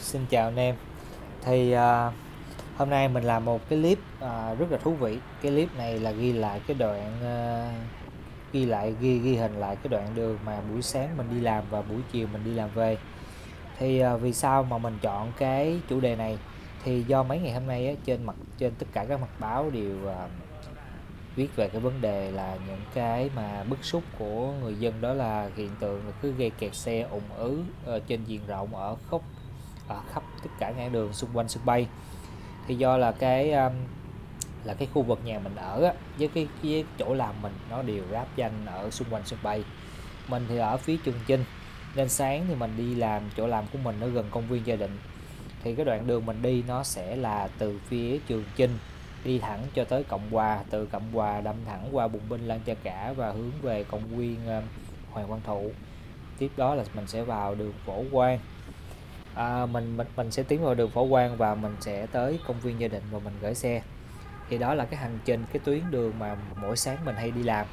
Xin chào anh em. Thì hôm nay mình làm một cái clip rất là thú vị. Cái clip này là ghi lại cái đoạn ghi hình lại cái đoạn đường mà buổi sáng mình đi làm và buổi chiều mình đi làm về. Thì vì sao mà mình chọn cái chủ đề này? Thì do mấy ngày hôm nay á, trên tất cả các mặt báo đều viết về cái vấn đề là những cái mà bức xúc của người dân, đó là hiện tượng là cứ gây kẹt xe ùn ứ trên diện rộng ở khắp tất cả ngã đường xung quanh sân bay. Thì do là cái khu vực nhà mình ở á, với chỗ làm mình nó đều giáp danh ở xung quanh sân bay. Mình thì ở phía Trường Chinh, nên sáng thì mình đi làm, chỗ làm của mình nó gần công viên Gia Định. Thì cái đoạn đường mình đi nó sẽ là từ phía Trường Chinh đi thẳng cho tới Cộng Hòa, từ Cộng Hòa đâm thẳng qua Bùng Binh, Lan Cha Cả và hướng về công viên Hoàng Văn Thụ. Tiếp đó là mình sẽ vào đường Phổ Quang. Mình sẽ tiến vào đường Phổ Quang và mình sẽ tới công viên Gia Định và mình gửi xe. Thì đó là cái hành trình, cái tuyến đường mà mỗi sáng mình hay đi làm,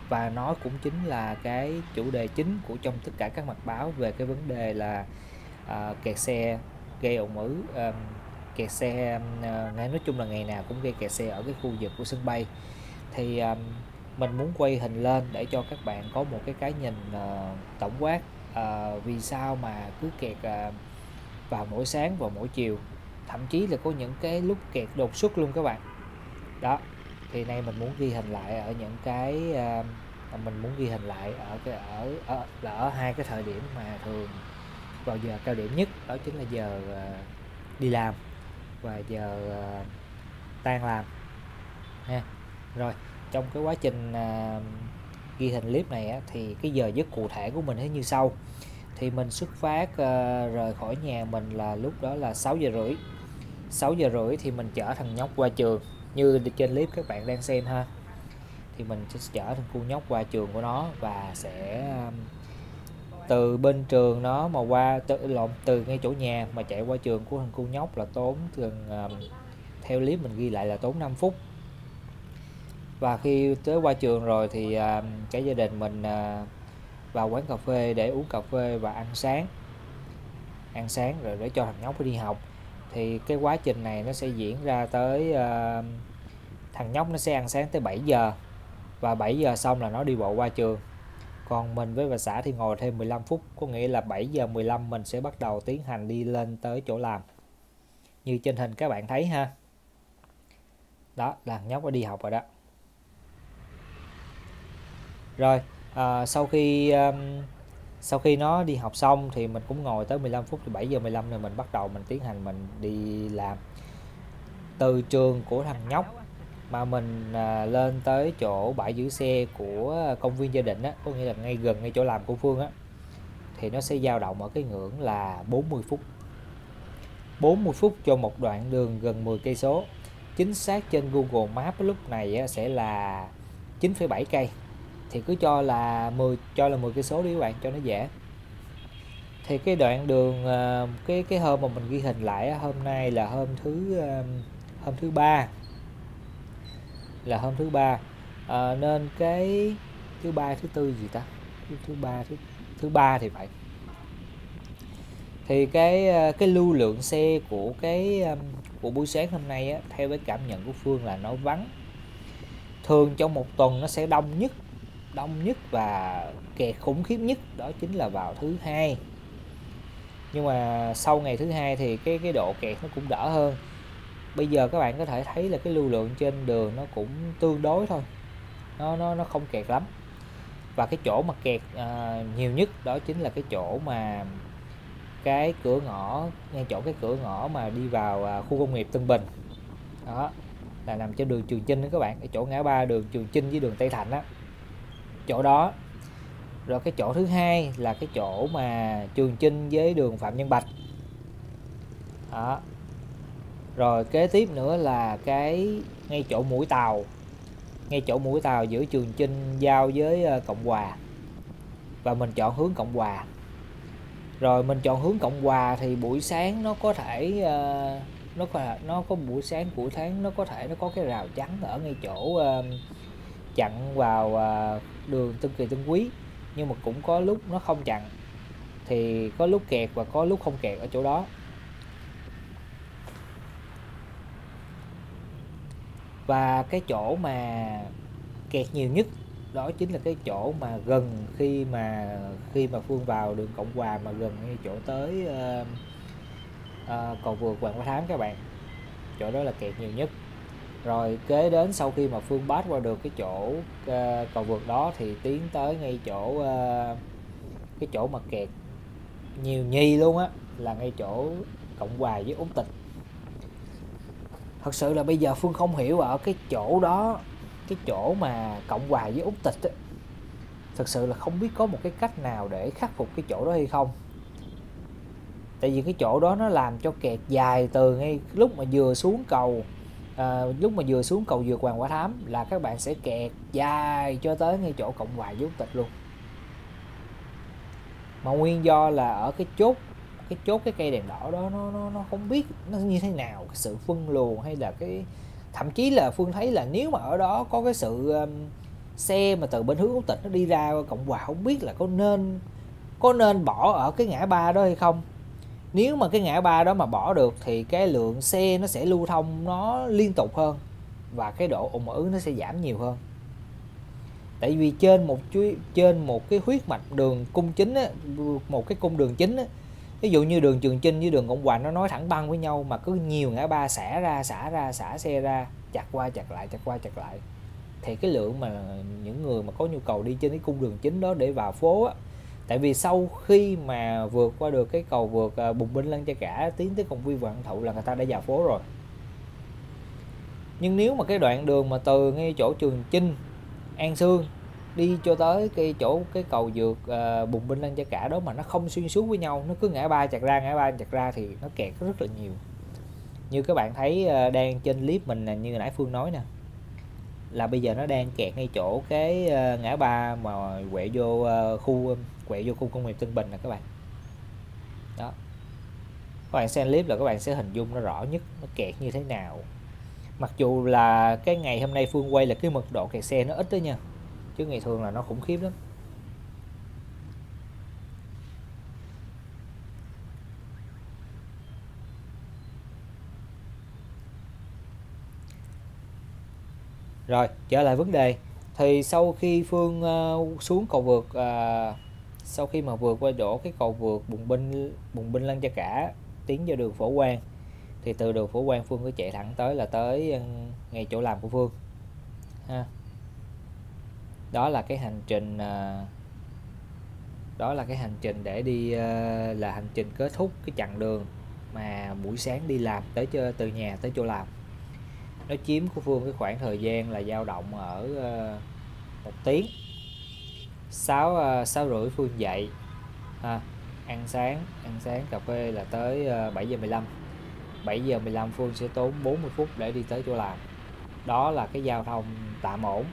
và nó cũng chính là cái chủ đề chính của trong tất cả các mặt báo về cái vấn đề là kẹt xe, gây ủng ứ, kẹt xe, nói chung là ngày nào cũng gây kẹt xe ở cái khu vực của sân bay. Thì mình muốn quay hình lên để cho các bạn có một cái nhìn tổng quát vì sao mà cứ kẹt vào mỗi sáng và mỗi chiều, thậm chí là có những cái lúc kẹt đột xuất luôn các bạn. Đó, thì nay mình muốn ghi hình lại ở những cái mình muốn ghi hình lại ở hai cái thời điểm mà thường vào giờ cao điểm nhất, đó chính là giờ đi làm và giờ tan làm ha. Rồi, trong cái quá trình ghi hình clip này á, thì cái giờ giấc cụ thể của mình thế như sau. Thì mình xuất phát rời khỏi nhà mình là lúc đó là 6 giờ rưỡi. 6 giờ rưỡi thì mình chở thằng nhóc qua trường, như trên clip các bạn đang xem ha. Thì mình sẽ chở thằng cu nhóc qua trường của nó, và sẽ từ bên trường nó mà qua từ ngay chỗ nhà mà chạy qua trường của thằng cu nhóc là tốn gần, theo clip mình ghi lại là tốn 5 phút. Và khi tới qua trường rồi thì cả gia đình mình vào quán cà phê để uống cà phê và ăn sáng rồi để cho thằng nhóc đi học. Thì cái quá trình này nó sẽ diễn ra tới thằng nhóc nó sẽ ăn sáng tới 7 giờ, và 7 giờ xong là nó đi bộ qua trường. Còn mình với bà xã thì ngồi thêm 15 phút, có nghĩa là 7 giờ 15 mình sẽ bắt đầu tiến hành đi lên tới chỗ làm, như trên hình các bạn thấy ha. Đó là thằng nhóc nó đi học rồi đó. Rồi sau khi nó đi học xong thì mình cũng ngồi tới 15 phút, thì 7 giờ 15 này mình bắt đầu mình tiến hành mình đi làm. Từ trường của thằng nhóc mà mình lên tới chỗ bãi giữ xe của công viên Gia Định á, có nghĩa là ngay chỗ làm của Phương á, thì nó sẽ dao động ở cái ngưỡng là 40 phút. 40 phút cho một đoạn đường gần 10 cây số. Chính xác trên Google Maps lúc này á, sẽ là 9,7 cây. Thì cứ cho là 10 cây số đi các bạn, cho nó dễ. Thì cái đoạn đường cái hôm mà mình ghi hình lại hôm nay là hôm thứ ba, nên cái thứ ba thứ tư gì ta, thứ ba thì phải. Thì cái lưu lượng xe của buổi sáng hôm nay á, theo cái cảm nhận của Phương là nó vắng. Thường trong một tuần nó sẽ đông nhất và kẹt khủng khiếp nhất đó chính là vào thứ hai. Nhưng mà sau ngày thứ hai thì cái độ kẹt nó cũng đỡ hơn. Bây giờ các bạn có thể thấy là cái lưu lượng trên đường nó cũng tương đối thôi, nó không kẹt lắm. Và cái chỗ mà kẹt nhiều nhất đó chính là cái chỗ mà cái cửa ngõ, ngay chỗ cái cửa ngõ mà đi vào khu công nghiệp Tân Bình. Đó là nằm trên đường Trường Chinh đó các bạn, cái chỗ ngã ba đường Trường Chinh với đường Tây Thạnh á, chỗ đó. Rồi cái chỗ thứ hai là cái chỗ mà Trường Chinh với đường Phạm Nhân Bạch đó. Rồi kế tiếp nữa là cái ngay chỗ mũi tàu giữa Trường Chinh giao với Cộng Hòa, và mình chọn hướng Cộng Hòa. Rồi mình chọn hướng Cộng Hòa thì buổi sáng nó có thể nó có buổi sáng của tháng nó có thể nó có cái rào chắn ở ngay chỗ chặn vào đường Tân Kỳ Tân Quý, nhưng mà cũng có lúc nó không chặn, thì có lúc kẹt và có lúc không kẹt ở chỗ đó. Và cái chỗ mà kẹt nhiều nhất đó chính là cái chỗ mà gần khi mà Phương vào đường Cộng Hòa, mà gần ngay chỗ tới cầu vượt Hoàng Hoa Thám các bạn. Chỗ đó là kẹt nhiều nhất. Rồi kế đến sau khi mà Phương pass qua được cái chỗ cầu vượt đó thì tiến tới ngay chỗ cái chỗ mà kẹt nhiều nhì luôn á, là ngay chỗ Cộng Hòa với Út Tịch. Thật sự là bây giờ Phương không hiểu ở cái chỗ đó, cái chỗ mà Cộng Hòa với Út Tịch á, thật sự là không biết có một cái cách nào để khắc phục cái chỗ đó hay không. Tại vì cái chỗ đó nó làm cho kẹt dài từ ngay lúc mà vừa xuống cầu vượt Hoàng Hoa Thám là các bạn sẽ kẹt dài cho tới ngay chỗ Cộng Hòa với Út Tịch luôn. Mà nguyên do là ở cái chốt cái cây đèn đỏ đó nó không biết nó như thế nào, cái sự phân luồng hay là cái, thậm chí là Phương thấy là nếu mà ở đó có cái sự xe mà từ bên hướng Út Tịch nó đi ra Cộng Hòa, không biết là có nên bỏ ở cái ngã ba đó hay không. Nếu mà cái ngã ba đó mà bỏ được thì cái lượng xe nó sẽ lưu thông nó liên tục hơn và cái độ ùn ứ nó sẽ giảm nhiều hơn. Tại vì trên một cái huyết mạch đường cung chính á, một cái cung đường chính á, ví dụ như đường Trường Chinh với đường Cộng Hòa nó nói thẳng băng với nhau, mà cứ nhiều ngã ba xả xe ra, chặt qua chặt lại, thì cái lượng mà những người mà có nhu cầu đi trên cái cung đường chính đó để vào phố á, tại vì sau khi mà vượt qua được cái cầu vượt Bùng Binh Lăng Cha Cả tiến tới công viên Hoàng Thụ là người ta đã vào phố rồi. Nhưng nếu mà cái đoạn đường mà từ ngay chỗ Trường Chinh, An Sương đi cho tới cái cầu vượt Bùng Binh Lăng Cha Cả đó mà nó không xuyên suốt với nhau, nó cứ ngã ba chặt ra thì nó kẹt rất là nhiều. Như các bạn thấy đang trên clip mình như nãy Phương nói nè, là bây giờ nó đang kẹt ngay chỗ cái ngã ba mà quẹo vô khu công nghiệp Tân Bình nè các bạn. Đó, các bạn xem clip là các bạn sẽ hình dung nó rõ nhất nó kẹt như thế nào. Mặc dù là cái ngày hôm nay Phương quay là cái mật độ kẹt xe nó ít đó nha, chứ ngày thường là nó khủng khiếp lắm. Rồi trở lại vấn đề, thì sau khi Phương xuống cầu vượt sau khi mà vượt qua chỗ cái cầu vượt Bùng Binh Lăng Cha Cả tiến vào đường Phổ Quang, thì từ đường Phổ Quang Phương cứ chạy thẳng tới ngay chỗ làm của Phương ha. Đó là cái hành trình để đi, là hành trình kết thúc cái chặng đường mà buổi sáng đi làm từ nhà tới chỗ làm. Nó chiếm của Phương cái khoảng thời gian là dao động ở 1 tiếng. 6 rưỡi Phương dậy ăn sáng cà phê là tới 7:15. 7:15 Phương sẽ tốn 40 phút để đi tới chỗ làm. Đó là cái giao thông tạm ổn.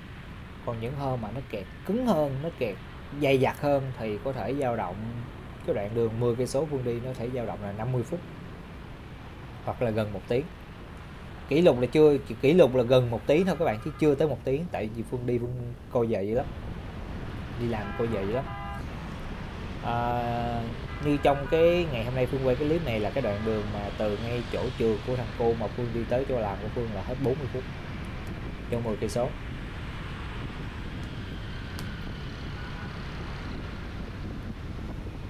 Còn những hôm mà nó kẹt cứng hơn, nó kẹt dày dặt hơn thì có thể dao động, cái đoạn đường 10 cây số Phương đi nó thể dao động là 50 phút hoặc là gần 1 tiếng. Kỷ lục là gần 1 tiếng thôi các bạn, chứ chưa tới 1 tiếng. Tại vì Phương coi giờ vậy lắm, đi làm coi giờ vậy lắm. Như trong cái ngày hôm nay Phương quay cái clip này là cái đoạn đường mà từ ngay chỗ trường của thằng cô mà Phương đi tới chỗ làm của Phương là hết 40 phút trong 10 cây số.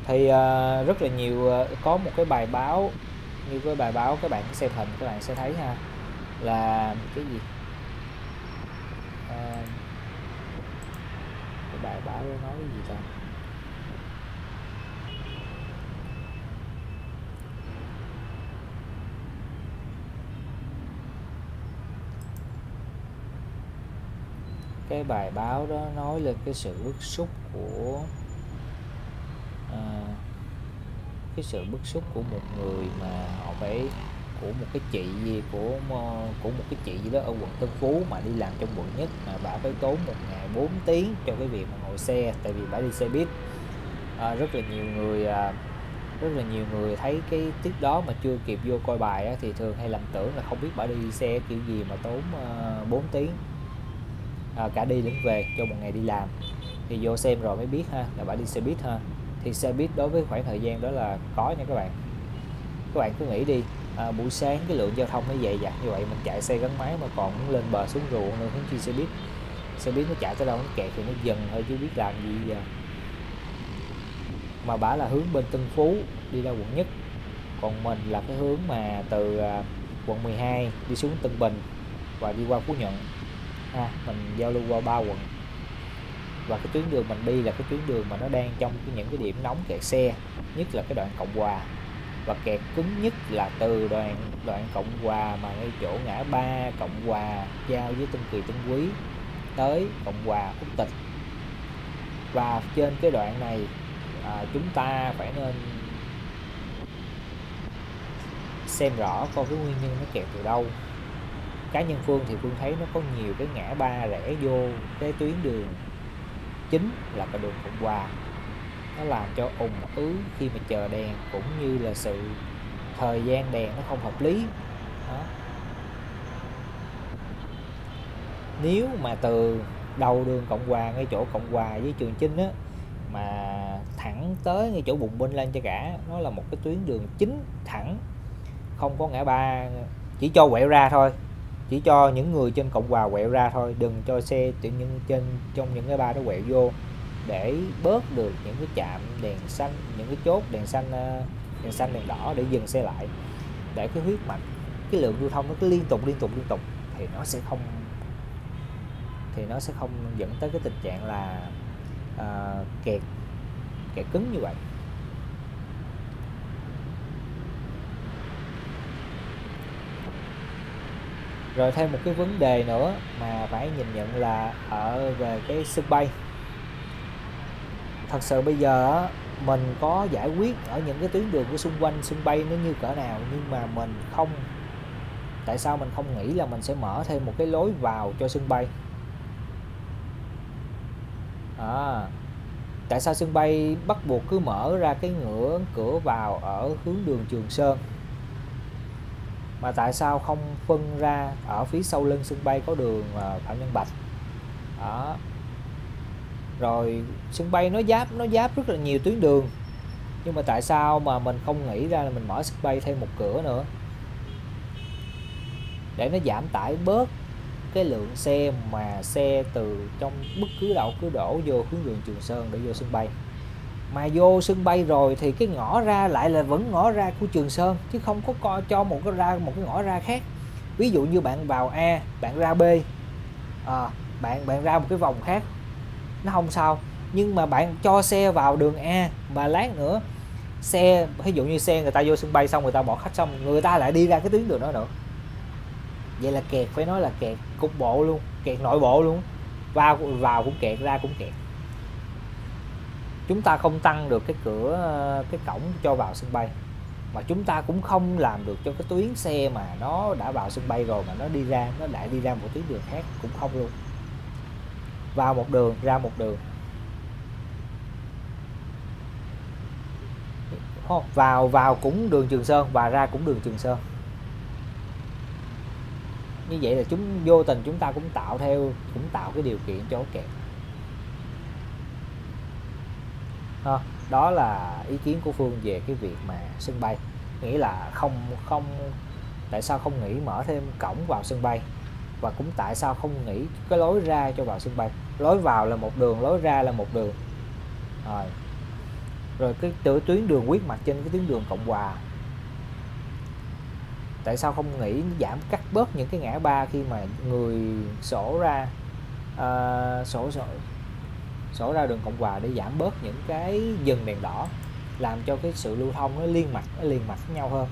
Thì rất là nhiều, có một cái bài báo, như cái bài báo các bạn xem hình các bạn sẽ thấy ha, là cái gì, cái bài báo đó nói cái gì ta, cái bài báo đó nói lên cái sự bức xúc của một người mà họ phải, của một cái chị gì của một cái chị gì đó ở quận Tân Phú mà đi làm trong quận Nhất, mà bà phải tốn 1 ngày 4 tiếng cho cái việc mà ngồi xe, tại vì bà đi xe buýt. Rất là nhiều người thấy cái tiết đó mà chưa kịp vô coi bài á, thì thường hay lầm tưởng là không biết bà đi xe kiểu gì mà tốn 4 tiếng cả đi lẫn về cho một ngày đi làm. Thì vô xem rồi mới biết ha, là bà đi xe buýt ha. Thì xe buýt đối với khoảng thời gian đó là có nha các bạn. Các bạn cứ nghĩ đi, buổi sáng cái lượng giao thông nó dày dặt như vậy, mình chạy xe gắn máy mà còn muốn lên bờ xuống ruộng nữa, huống chi xe buýt nó chạy tới đâu nó kẹt thì nó dừng thôi chứ biết làm gì giờ. Mà bả là hướng bên Tân Phú đi ra quận Nhất, còn mình là cái hướng mà từ quận 12 đi xuống Tân Bình và đi qua Phú Nhuận. Mình giao lưu qua 3 quận, và cái tuyến đường mình đi là cái tuyến đường mà nó đang trong những cái điểm nóng kẹt xe, nhất là cái đoạn Cộng Hòa, và kẹt cứng nhất là từ đoạn Cộng Hòa mà ngay chỗ ngã ba Cộng Hòa giao với Tân Kỳ Tân Quý tới Cộng Hòa Úc Tịch. Và trên cái đoạn này chúng ta phải nên xem rõ coi cái nguyên nhân nó kẹt từ đâu. Cá nhân Phương thì Phương thấy nó có nhiều cái ngã ba rẽ vô cái tuyến đường chính là cái đường Cộng Hòa, nó làm cho ùn ứ khi mà chờ đèn, cũng như là sự thời gian đèn nó không hợp lý đó. Nếu mà từ đầu đường Cộng Hòa, ngay chỗ Cộng Hòa với Trường Chinh á, mà thẳng tới ngay chỗ Bùng Binh lên cho cả, nó là một cái tuyến đường chính thẳng, không có ngã ba, chỉ cho quẹo ra thôi, chỉ cho những người trên Cộng Hòa quẹo ra thôi, đừng cho xe tự nhiên trong những cái ba đó quẹo vô, để bớt được những cái chạm đèn xanh, những cái chốt đèn xanh đèn đỏ để dừng xe lại, để cái huyết mạch, cái lượng lưu thông nó cứ liên tục thì nó sẽ không dẫn tới cái tình trạng là kẹt cứng như vậy. Rồi thêm một cái vấn đề nữa mà phải nhìn nhận là về cái sân bay. Thật sự bây giờ mình có giải quyết ở những cái tuyến đường của xung quanh sân bay nó như cỡ nào, nhưng mà tại sao mình không nghĩ là mình sẽ mở thêm một cái lối vào cho sân bay? Tại sao sân bay bắt buộc cứ mở ra cái cửa vào ở hướng đường Trường Sơn, mà tại sao không phân ra ở phía sau lưng sân bay có đường Phạm Văn Bạch đó? Rồi sân bay nó giáp rất là nhiều tuyến đường, nhưng mà tại sao mà mình không nghĩ ra là mình mở sân bay thêm một cửa nữa để nó giảm tải bớt cái lượng xe từ trong bất cứ đâu cứ đổ vô hướng đường Trường Sơn để vô sân bay. Mà vô sân bay rồi thì cái ngõ ra lại là vẫn ngõ ra của Trường Sơn, chứ không có cho một cái ngõ ra khác. Ví dụ như bạn vào A, bạn ra B, bạn ra một cái vòng khác, nó không sao. Nhưng mà bạn cho xe vào đường A mà lát nữa ví dụ như xe người ta vô sân bay xong, người ta bỏ khách xong, người ta lại đi ra cái tuyến đường đó nữa. Vậy là kẹt, phải nói là kẹt cục bộ luôn, kẹt nội bộ luôn, vào cũng kẹt, ra cũng kẹt. Chúng ta không tăng được cái cổng cho vào sân bay, mà chúng ta cũng không làm được cho cái tuyến xe mà nó đã vào sân bay rồi mà nó lại đi ra một tuyến đường khác, cũng không luôn. Vào một đường, ra một đường. Vào cũng đường Trường Sơn và ra cũng đường Trường Sơn. Như vậy là vô tình chúng ta cũng tạo cái điều kiện cho kẹt. Đó là ý kiến của Phương về cái việc mà sân bay, nghĩa là tại sao không nghĩ mở thêm cổng vào sân bay, và cũng tại sao không nghĩ cái lối ra cho vào sân bay. Lối vào là một đường, lối ra là một đường. Rồi cái tuyến đường huyết mạch trên cái tuyến đường Cộng Hòa, tại sao không nghĩ giảm cắt bớt những cái ngã ba khi mà người sổ ra đường Cộng Hòa, để giảm bớt những cái dừng đèn đỏ, làm cho cái sự lưu thông nó liền mạch với nhau hơn.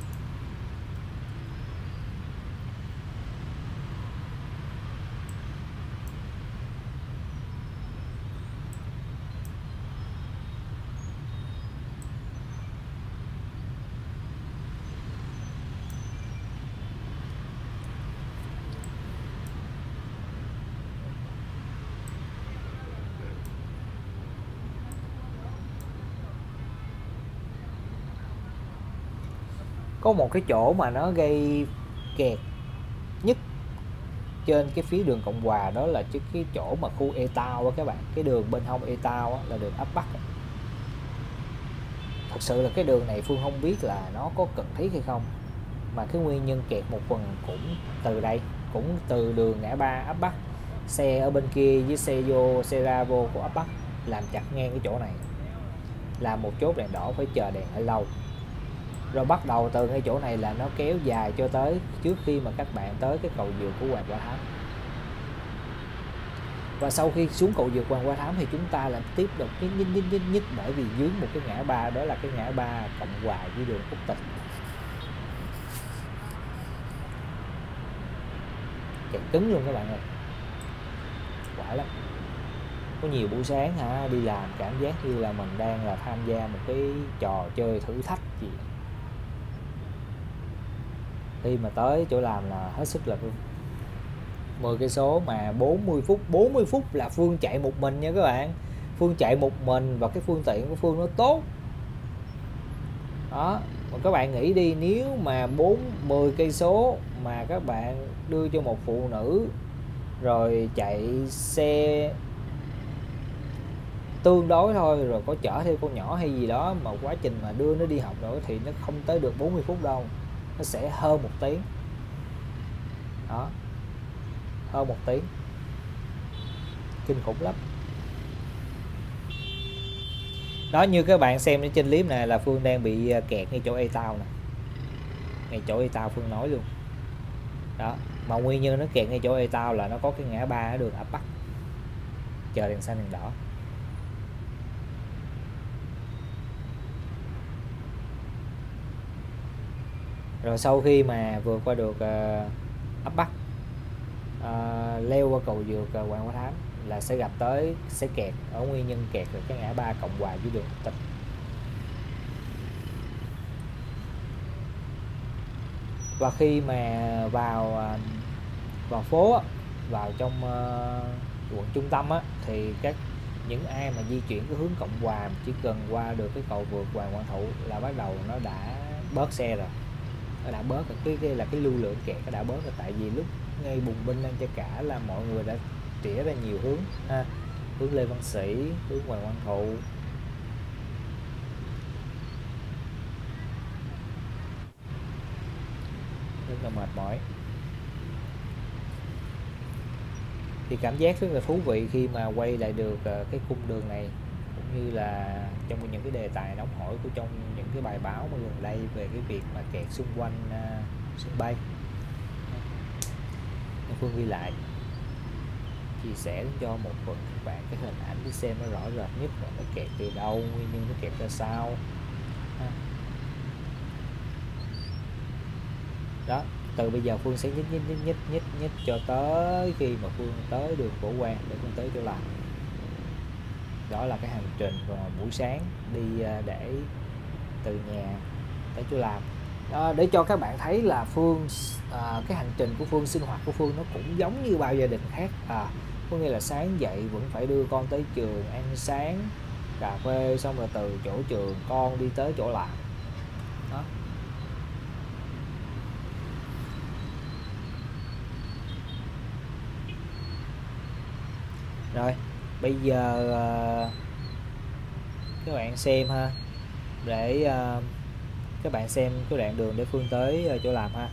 Có một cái chỗ mà nó gây kẹt nhất trên cái phía đường Cộng Hòa, đó là cái chỗ mà khu E-Town á các bạn. Cái đường bên hông E-Town là đường ấp Bắc. Thật sự là cái đường này Phương không biết là nó có cần thiết hay không. mà cái nguyên nhân kẹt một phần cũng từ đây, cũng từ đường ngã ba ấp Bắc, xe ở bên kia với xe vô, xe ra vô của ấp Bắc làm chặt ngang cái chỗ này, là một chốt đèn đỏ phải chờ đèn hơi lâu. Rồi bắt đầu từ ngay chỗ này là nó kéo dài cho tới trước khi mà các bạn tới cái cầu vượt của Hoàng Hoa Thám. Và sau khi xuống cầu vượt Hoàng Hoa Thám thì chúng ta lại tiếp tục nhích bởi vì dưới một cái ngã ba, đó là cái ngã ba Cộng Hòa với đường Quốc Tịch. Kẹt cứng luôn các bạn ơi, quả lắm. Có nhiều buổi sáng đi làm cảm giác như là mình đang là tham gia một cái trò chơi thử thách gì. Khi mà tới chỗ làm là hết sức lực luôn. 10 cây số mà 40 phút là Phương chạy một mình nha các bạn. Phương chạy một mình và cái phương tiện của Phương nó tốt. Đó, mà các bạn nghĩ đi, nếu mà 10 cây số mà các bạn đưa cho một phụ nữ rồi chạy xe tương đối thôi, rồi có chở theo con nhỏ hay gì đó, mà quá trình mà đưa nó đi học nữa thì nó không tới được 40 phút đâu, nó sẽ hơn 1 tiếng. Đó, hơn 1 tiếng, kinh khủng lắm. Đó, như các bạn xem trên clip này là Phương đang bị kẹt ngay chỗ A-Town nè, ngay chỗ A-Town Phương nói luôn đó. Mà nguyên nhân nó kẹt ngay chỗ A-Town là nó có cái ngã ba ở đường ấp Bắc, chờ đèn xanh đèn đỏ. Rồi sau khi mà vượt qua được ấp Bắc, leo qua cầu vượt Hoàng Hoa Thám là sẽ gặp tới, sẽ kẹt ở nguyên nhân kẹt ở cái ngã ba Cộng Hòa với đường Quốc Tịch. Và khi mà vào phố, vào trong quận trung tâm thì những ai mà di chuyển cái hướng Cộng Hòa chỉ cần qua được cái cầu vượt Hoàng Văn Thụ là bắt đầu nó đã bớt xe rồi, nó đã bớt rồi. Cái lưu lượng kẹt nó đã bớt rồi, tại vì lúc ngay bùng binh lên cho cả là mọi người đã tỉa ra nhiều hướng hướng Lê Văn Sĩ, hướng Hoàng Văn Thụ. Rất là mệt mỏi. Thì cảm giác rất là thú vị khi mà quay lại được cái cung đường này, cũng như là trong những cái đề tài nóng hổi của trong những cái bài báo mà gần đây về cái việc mà kẹt xung quanh sân bay. Phương ghi lại, chia sẻ cho một phần các bạn cái hình ảnh để xem nó rõ rệt nhất là nó kẹt từ đâu, nguyên nhân nó kẹt ra sao. Đó, từ bây giờ Phương sẽ nhích cho tới khi mà Phương tới đường Phổ Quang để Phương tới chỗ làm. Đó là cái hành trình vào buổi sáng đi để từ nhà tới chỗ làm. Để cho các bạn thấy là Phương cái hành trình của Phương, sinh hoạt của Phương nó cũng giống như bao gia đình khác. Có nghĩa là sáng dậy vẫn phải đưa con tới trường, ăn sáng, cà phê, xong rồi từ chỗ trường con đi tới chỗ làm. Đó. Rồi, bây giờ các bạn xem để các bạn xem cái đoạn đường để Phương tới chỗ làm ha.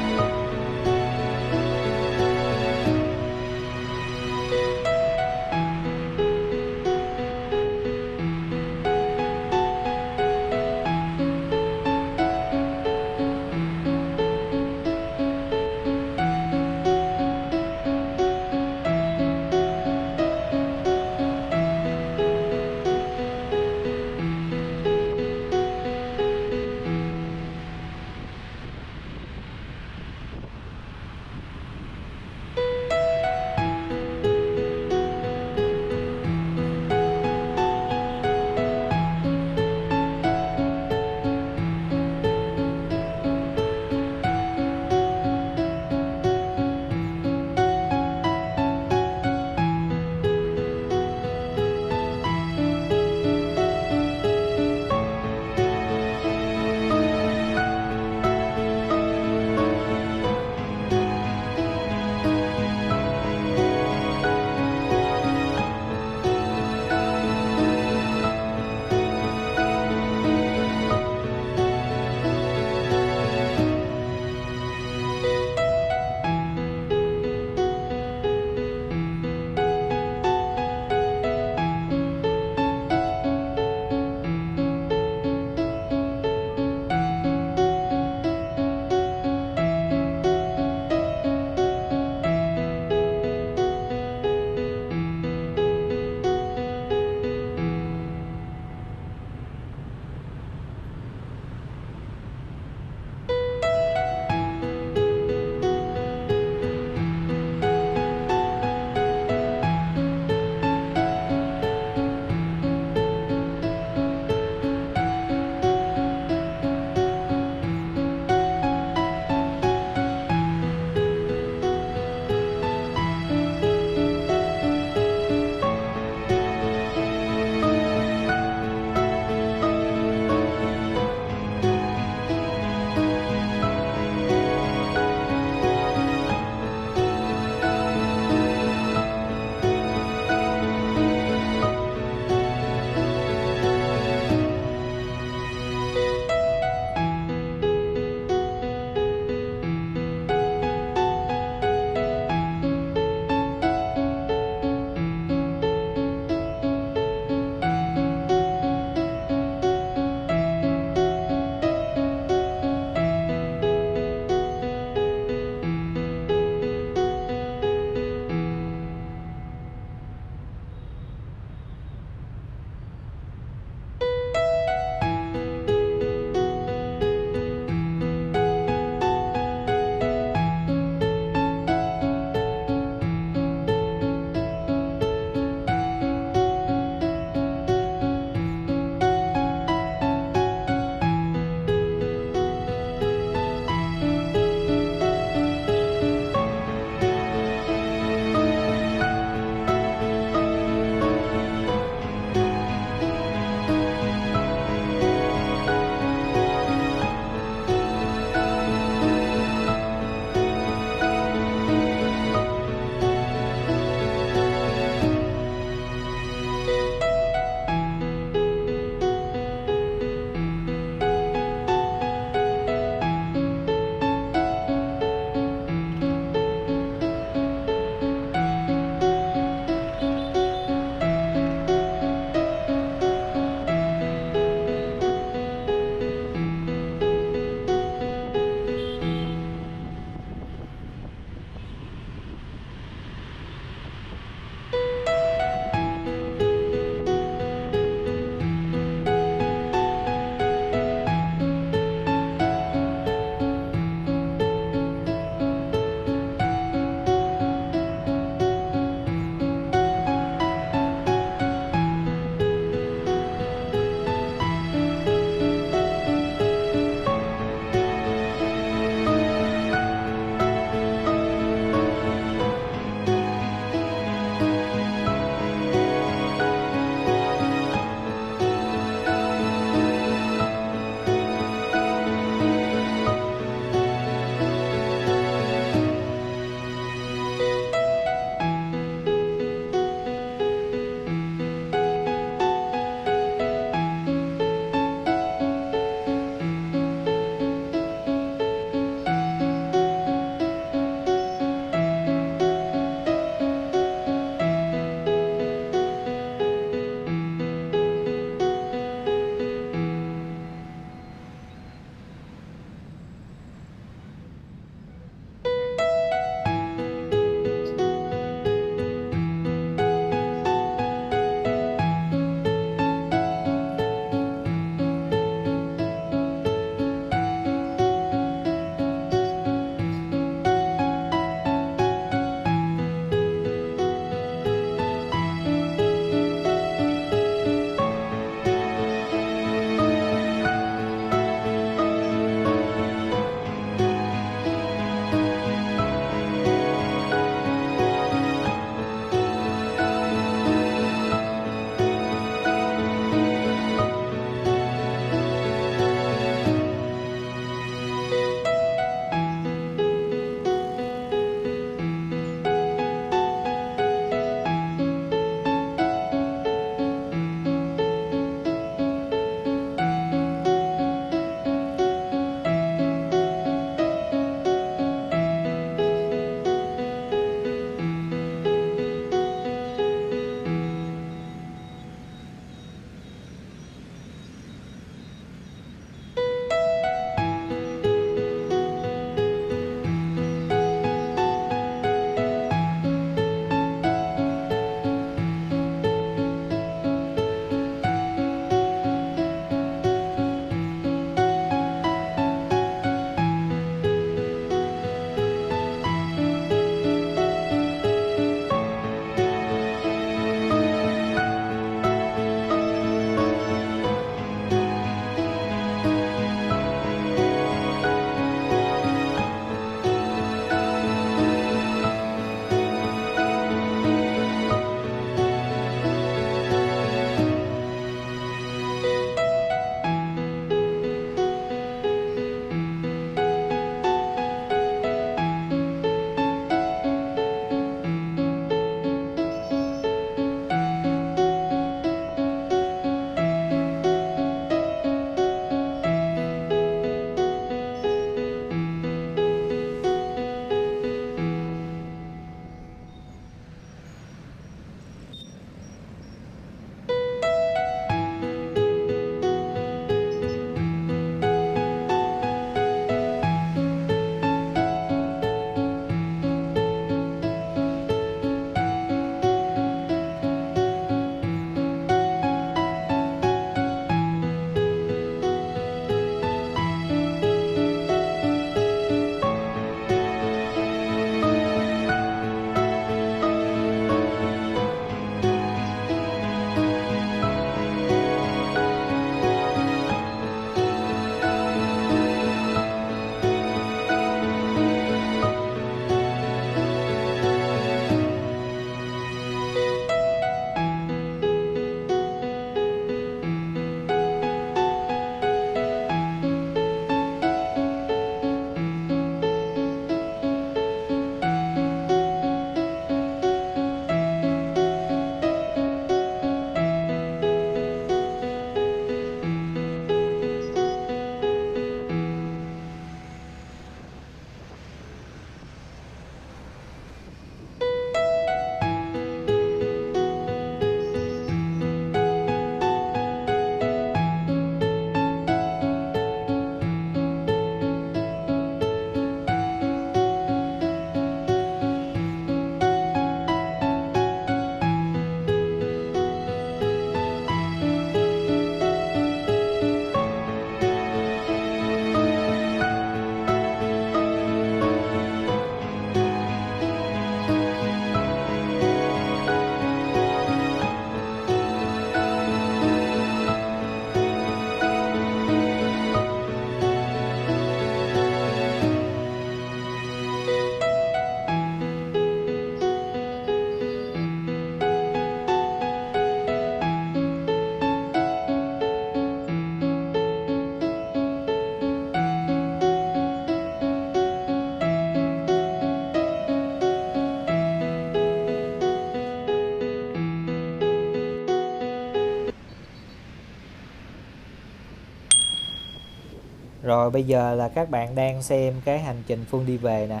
Rồi bây giờ là các bạn đang xem cái hành trình Phương đi về nè.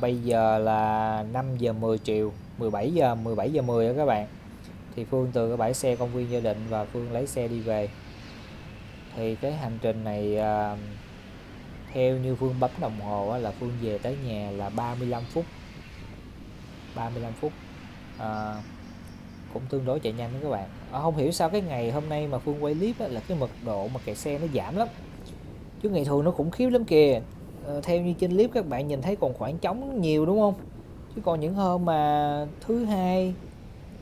Bây giờ là 5 giờ 10 chiều, 17 giờ 10 đó các bạn. Thì Phương từ cái bãi xe công viên Gia Định và Phương lấy xe đi về. Thì cái hành trình này theo như Phương bấm đồng hồ là Phương về tới nhà là 35 phút. 35 phút. Cũng tương đối chạy nhanh đó các bạn. Không hiểu sao cái ngày hôm nay mà Phương quay clip là cái mật độ mà kẹt xe nó giảm lắm, chứ ngày thường nó khủng khiếp lắm kìa. Theo như trên clip các bạn nhìn thấy còn khoảng trống nhiều đúng không, chứ còn những hôm mà thứ hai,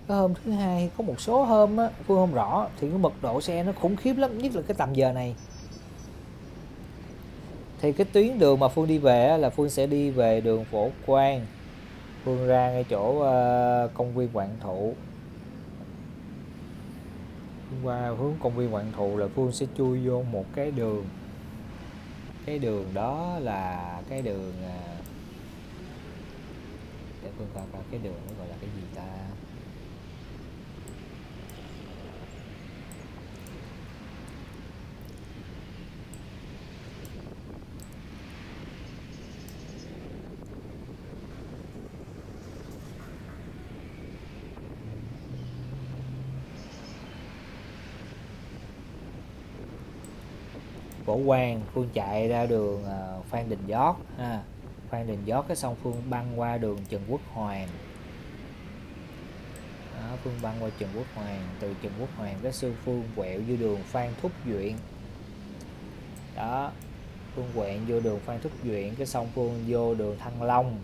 cái hôm thứ hai có một số hôm á Phương không rõ thì cái mật độ xe nó khủng khiếp lắm, nhất là cái tầm giờ này. Thì cái tuyến đường mà Phương đi về là Phương sẽ đi về đường Phổ Quang, Phương ra ngay chỗ công viên Hoàng Thụ. Qua hướng công viên Hoàng Thụ là Phương sẽ chui vô một cái đường. Cái đường đó là cái đường để Phương coi coi cái đường nó gọi là cái gì ta. Phổ Quang, Phương chạy ra đường Phan Đình Giót ha. Phan Đình Giót cái xong Phương băng qua đường Trần Quốc Hoàn. Đó, Phương băng qua Trần Quốc Hoàn, từ Trần Quốc Hoàn cái sư Phương quẹo vô đường Phan Thúc Duyện. Đó, Phương quẹo vô đường Phan Thúc Duyện cái xong Phương vô đường Thăng Long.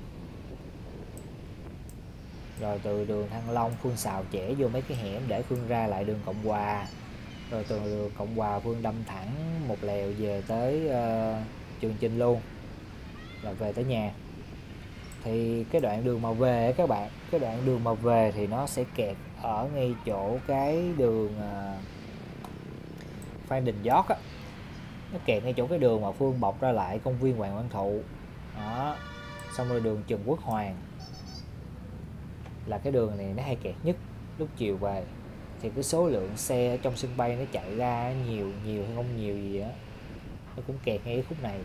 Rồi từ đường Thăng Long Phương xào chẻ vô mấy cái hẻm để Phương ra lại đường Cộng Hòa. Rồi từ đường Cộng Hòa Phương đâm thẳng một lèo về tới Trường Chinh luôn, là về tới nhà. Thì cái đoạn đường mà về các bạn, cái đoạn đường mà về thì nó sẽ kẹt ở ngay chỗ cái đường Phan Đình Giót á. Nó kẹt ngay chỗ cái đường mà Phương bọc ra lại công viên Hoàng Văn Thụ đó. Xong rồi đường Trần Quốc Hoàn là cái đường này nó hay kẹt nhất lúc chiều về. Thì cái số lượng xe ở trong sân bay nó chạy ra nhiều hay không nhiều gì á, nó cũng kẹt ngay cái khúc này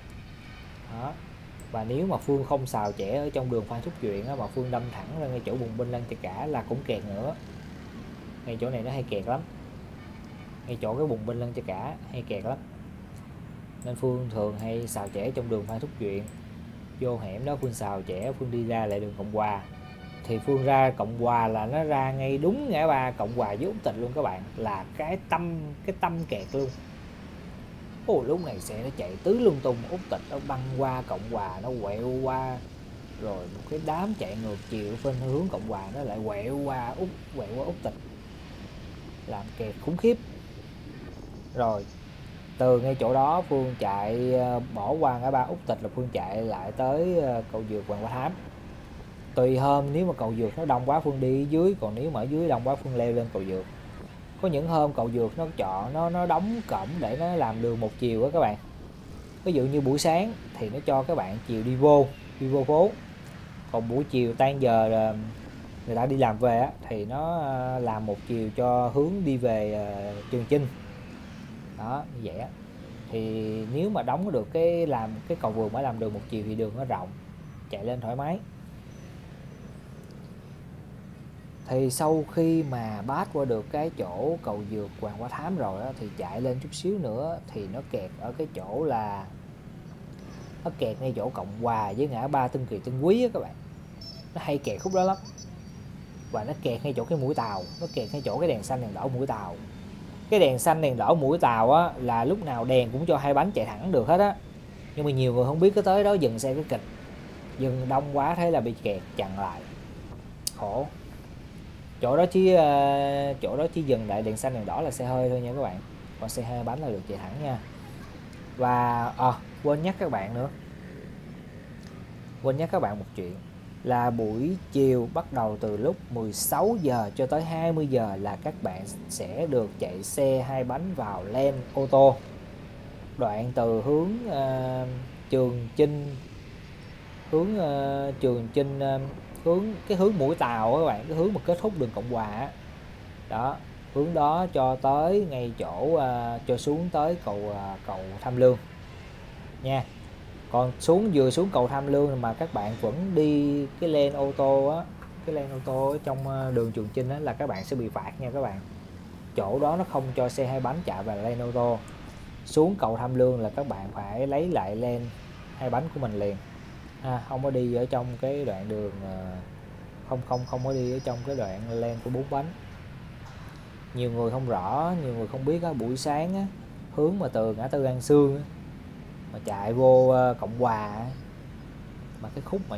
đó. Và nếu mà Phương không xào chẻ ở trong đường Phan Thúc Duyện á, mà Phương đâm thẳng ra ngay chỗ bùng binh Lăng Chả Cả là cũng kẹt nữa. Ngay chỗ này nó hay kẹt lắm, ngay chỗ cái bùng binh Lăng Chả Cả hay kẹt lắm, nên Phương thường hay xào chẻ trong đường Phan Thúc Duyện. Vô hẻm đó Phương xào chẻ, Phương đi ra lại đường Cộng Hòa. Thì Phương ra Cộng Hòa là nó ra ngay đúng ngã ba Cộng Hòa với Úc Tịch luôn các bạn, là cái tâm kẹt luôn. Lúc này xe nó chạy tứ lung tung, Úc Tịch nó băng qua Cộng Hòa, nó quẹo qua, rồi một cái đám chạy ngược chiều bên hướng Cộng Hòa nó lại quẹo qua Úc Tịch, làm kẹt khủng khiếp. Rồi từ ngay chỗ đó Phương chạy bỏ qua ngã ba Úc Tịch là Phương chạy lại tới cầu vượt Hoàng Hoa Thám. Tùy hôm, nếu mà cầu vượt nó đông quá Phương đi dưới, còn nếu mà ở dưới đông quá Phương leo lên cầu vượt. Có những hôm cầu vượt nó đóng cổng để nó làm đường một chiều đó các bạn. Ví dụ như buổi sáng thì nó cho các bạn chiều đi vô phố, còn buổi chiều tan giờ người ta đi làm về á, thì nó làm một chiều cho hướng đi về Trường Chinh đó, như vậy á. Thì nếu mà đóng được cái làm cái cầu vượt mới làm đường một chiều thì đường nó rộng, chạy lên thoải mái. Thì sau khi mà pass qua được cái chỗ cầu vượt Hoàng Hoa Thám rồi đó, thì chạy lên chút xíu nữa thì nó kẹt ở cái chỗ là nó kẹt ngay chỗ Cộng Hòa với ngã ba Tân Kỳ Tân Quý á các bạn. Nó hay kẹt khúc đó lắm. Và nó kẹt ngay chỗ cái mũi tàu, nó kẹt ngay chỗ cái đèn xanh đèn đỏ mũi tàu. Cái đèn xanh đèn đỏ mũi tàu á là lúc nào đèn cũng cho hai bánh chạy thẳng được hết á. Nhưng mà nhiều người không biết, cái tới đó dừng xe cái kịch, dừng đông quá thế là bị kẹt chặn lại, khổ. Chỗ đó chỉ dừng lại đèn xanh đèn đỏ là xe hơi thôi nha các bạn, còn xe hai bánh là được chạy thẳng nha. Và quên nhắc các bạn một chuyện là buổi chiều bắt đầu từ lúc 16 giờ cho tới 20 giờ là các bạn sẽ được chạy xe hai bánh vào lane ô tô, đoạn từ hướng Trường Chinh hướng cái hướng mũi tàu các bạn, cái hướng mà kết thúc đường Cộng Hòa đó, hướng đó cho tới ngay chỗ cho xuống tới cầu Tham Lương nha. Còn vừa xuống cầu Tham Lương mà các bạn vẫn đi cái lane ô tô á, cái lane ô tô ở trong đường Trường Chinh á, là các bạn sẽ bị phạt nha các bạn. Chỗ đó nó không cho xe hai bánh chạy vào lane ô tô. Xuống cầu Tham Lương là các bạn phải lấy lại lane hai bánh của mình liền, không có đi ở trong cái đoạn đường không có đi ở trong cái đoạn lane của 4 bánh. Nhiều người không rõ, nhiều người không biết á, buổi sáng á, hướng mà từ ngã tư An Sương á, mà chạy vô Cộng Hòa á, mà cái khúc mà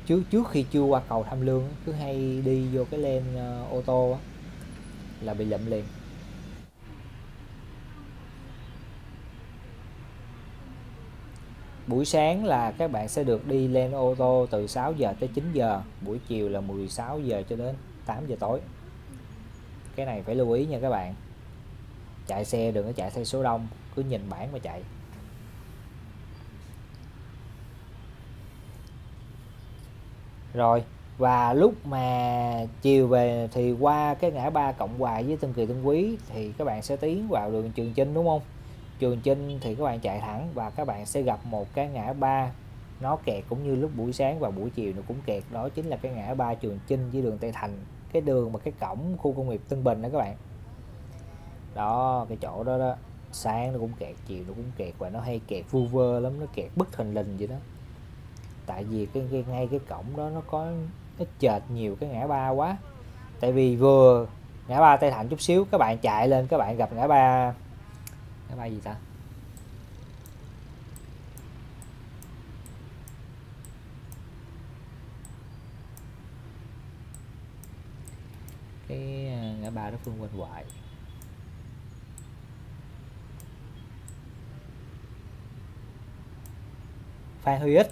trước khi chưa qua cầu Tham Lương á, cứ hay đi vô cái lane ô tô á, là bị lụm liền. Buổi sáng là các bạn sẽ được đi lên ô tô từ 6 giờ tới 9 giờ, buổi chiều là 16 giờ cho đến 8 giờ tối. Cái này phải lưu ý nha các bạn. Chạy xe đừng có chạy theo số đông, cứ nhìn bảng mà chạy. Rồi, và lúc mà chiều về thì qua cái ngã ba Cộng Hòa với Tân Kỳ Tân Quý thì các bạn sẽ tiến vào đường Trường Chinh, đúng không? Trường Chinh thì các bạn chạy thẳng và các bạn sẽ gặp một cái ngã ba nó kẹt cũng như lúc buổi sáng và buổi chiều nó cũng kẹt, đó chính là cái ngã ba Trường Chinh với đường Tây Thành, cái đường mà cái cổng khu công nghiệp Tân Bình đó các bạn. Đó, cái chỗ đó đó, sáng nó cũng kẹt, chiều nó cũng kẹt và nó hay kẹt vu vơ lắm, nó kẹt bất thình lình vậy đó. Tại vì ngay cái cổng đó nó chệch nhiều cái ngã ba quá. Tại vì vừa ngã ba Tây Thành chút xíu các bạn chạy lên các bạn gặp ngã ba gì ta, cái ngã ba đó Phương quên hoài. Phan Huy Ích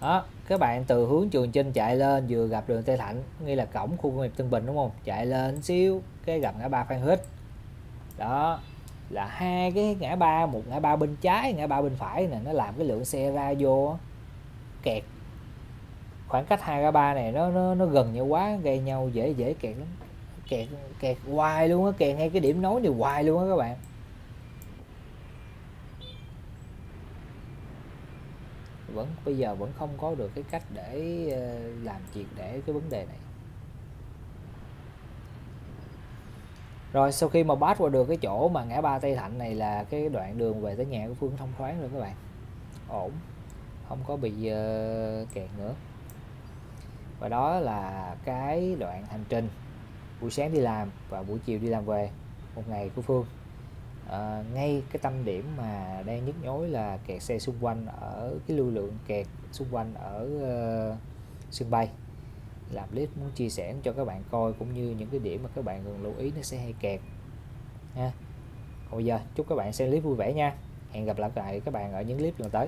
đó, các bạn từ hướng Trường Chinh chạy lên vừa gặp đường Tây Thạnh, ngay là cổng khu công nghiệp Tân Bình, đúng không? Chạy lên xíu cái gặp ngã ba Phan Huy Ích. Đó là hai cái ngã ba, một ngã ba bên trái, ngã ba bên phải nè, nó làm cái lượng xe ra vô kẹt. Khoảng cách hai ngã ba này nó gần nhau quá, gây nhau dễ kẹt lắm. Kẹt hoài luôn á, kẹt ngay cái điểm nối này hoài luôn á các bạn. Bây giờ vẫn không có được cái cách để làm triệt để cái vấn đề này. Rồi sau khi mà pass qua được cái chỗ mà ngã ba Tây Thạnh này là cái đoạn đường về tới nhà của Phương thông thoáng rồi các bạn, ổn, không có bị kẹt nữa. Và đó là cái đoạn hành trình buổi sáng đi làm và buổi chiều đi làm về một ngày của Phương. Ngay cái tâm điểm mà đang nhức nhối là kẹt xe xung quanh, ở cái lưu lượng kẹt xung quanh ở sân bay, làm clip muốn chia sẻ cho các bạn coi, cũng như những cái điểm mà các bạn cần lưu ý nó sẽ hay kẹt nha. Còn bây giờ chúc các bạn xem clip vui vẻ nha, hẹn gặp lại các bạn ở những clip lần tới.